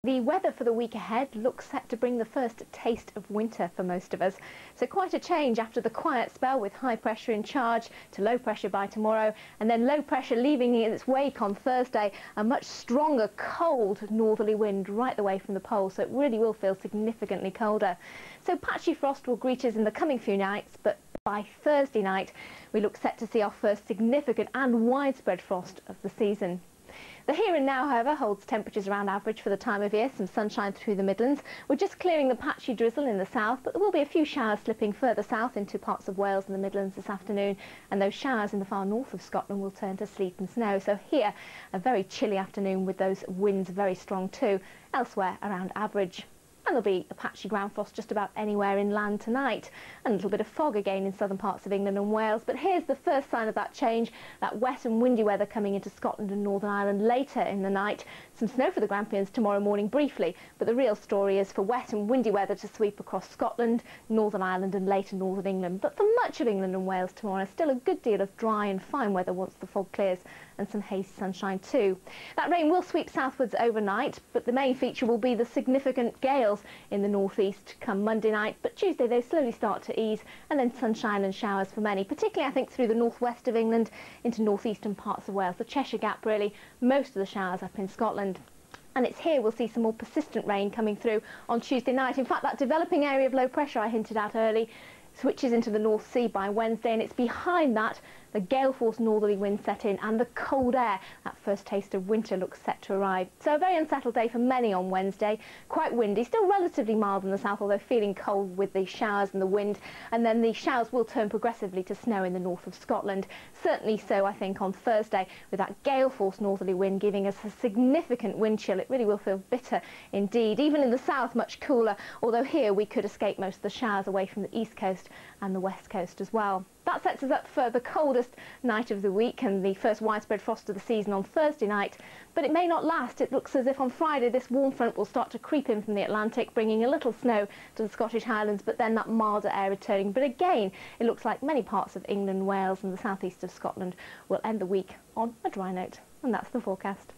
The weather for the week ahead looks set to bring the first taste of winter for most of us. So quite a change after the quiet spell with high pressure in charge to low pressure by tomorrow, and then low pressure leaving in its wake on Thursday, a much stronger cold northerly wind right the way from the poles, so it really will feel significantly colder. So patchy frost will greet us in the coming few nights, but by Thursday night we look set to see our first significant and widespread frost of the season. The here and now, however, holds temperatures around average for the time of year, some sunshine through the Midlands. We're just clearing the patchy drizzle in the south, but there will be a few showers slipping further south into parts of Wales and the Midlands this afternoon, and those showers in the far north of Scotland will turn to sleet and snow. So here, a very chilly afternoon with those winds very strong too, elsewhere around average. And there'll be a patchy ground frost just about anywhere inland tonight, and a little bit of fog again in southern parts of England and Wales. But here's the first sign of that change, that wet and windy weather coming into Scotland and Northern Ireland later in the night. Some snow for the Grampians tomorrow morning briefly, but the real story is for wet and windy weather to sweep across Scotland, Northern Ireland and later Northern England. But for much of England and Wales tomorrow, still a good deal of dry and fine weather once the fog clears, and some hazy sunshine too. That rain will sweep southwards overnight, but the main feature will be the significant gales in the northeast come Monday night, but Tuesday they slowly start to ease, and then sunshine and showers for many, particularly I think through the northwest of England into northeastern parts of Wales, the Cheshire Gap really, most of the showers up in Scotland. And it's here we'll see some more persistent rain coming through on Tuesday night. In fact, that developing area of low pressure I hinted at early switches into the North Sea by Wednesday, and it's behind that the gale-force northerly wind set in and the cold air. That first taste of winter looks set to arrive. So a very unsettled day for many on Wednesday. Quite windy, still relatively mild in the south, although feeling cold with the showers and the wind. And then the showers will turn progressively to snow in the north of Scotland. Certainly so, I think, on Thursday, with that gale-force northerly wind giving us a significant wind chill. It really will feel bitter indeed. Even in the south, much cooler, although here we could escape most of the showers away from the east coast and the west coast as well. That sets us up for the coldest night of the week and the first widespread frost of the season on Thursday night. But it may not last. It looks as if on Friday this warm front will start to creep in from the Atlantic, bringing a little snow to the Scottish Highlands, but then that milder air returning. But again, it looks like many parts of England, Wales and the southeast of Scotland will end the week on a dry note. And that's the forecast.